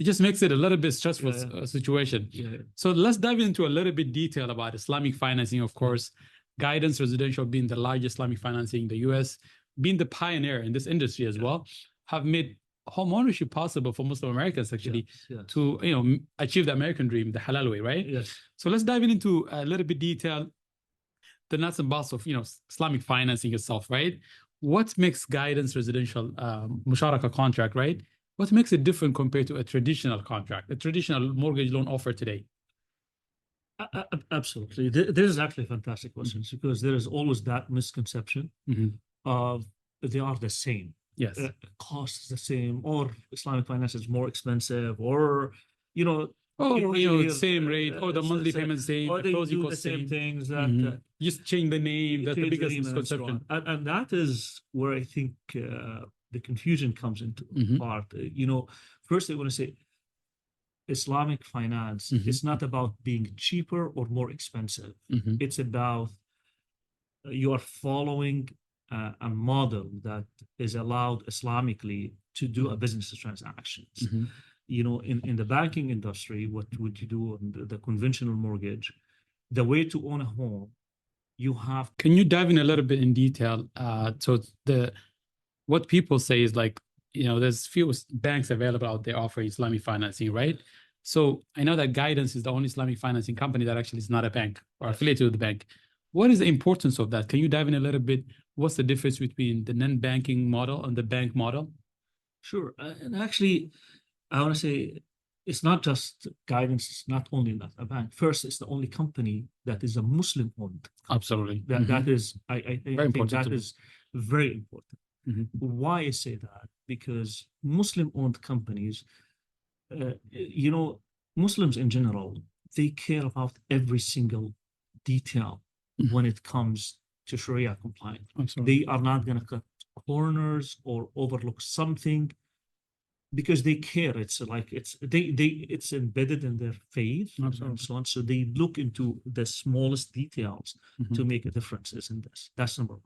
it just makes it a little bit stressful situation. So let's dive into a little bit detail about Islamic financing. Of course, Guidance Residential, being the largest Islamic financing in the US, being the pioneer in this industry as well, have made home ownership possible for Muslim Americans actually to achieve the American dream the halal way, right? So let's dive into a little bit detail the nuts and bolts of Islamic financing itself, right? What makes Guidance Residential musharaka contract, right? What makes it different compared to a traditional contract, a traditional mortgage loan offer today? Absolutely. This is actually a fantastic question because there is always that misconception of they are the same. Yes. Cost is the same, or Islamic finance is more expensive, or same rate, or the monthly payment same, or they do the same things that just change the name. That's the biggest misconception. And that is where I think the confusion comes into part. First I want to say Islamic finance is not about being cheaper or more expensive. It's about you are following a model that is allowed Islamically to do a business transactions. In the banking industry, what would you do in the conventional mortgage? The way to own a home, you have. Can you dive in a little bit in detail? So what people say is like, there's few banks available out there offering Islamic financing, right? So I know that Guidance is the only Islamic financing company that actually is not a bank or affiliated with the bank. What is the importance of that? Can you dive in a little bit? What's the difference between the non-banking model and the bank model? Sure. And actually, I want to say it's not just Guidance. It's not only not a bank. First, it's the only company that is a Muslim-owned. Absolutely. That is, I think that is very important. Why I say that? Because Muslim-owned companies, Muslims in general, they care about every single detail when it comes to Sharia compliant. They are not going to cut corners or overlook something because they care. It's like it's embedded in their faith and so on. So they look into the smallest details to make a differences in this. That's number one.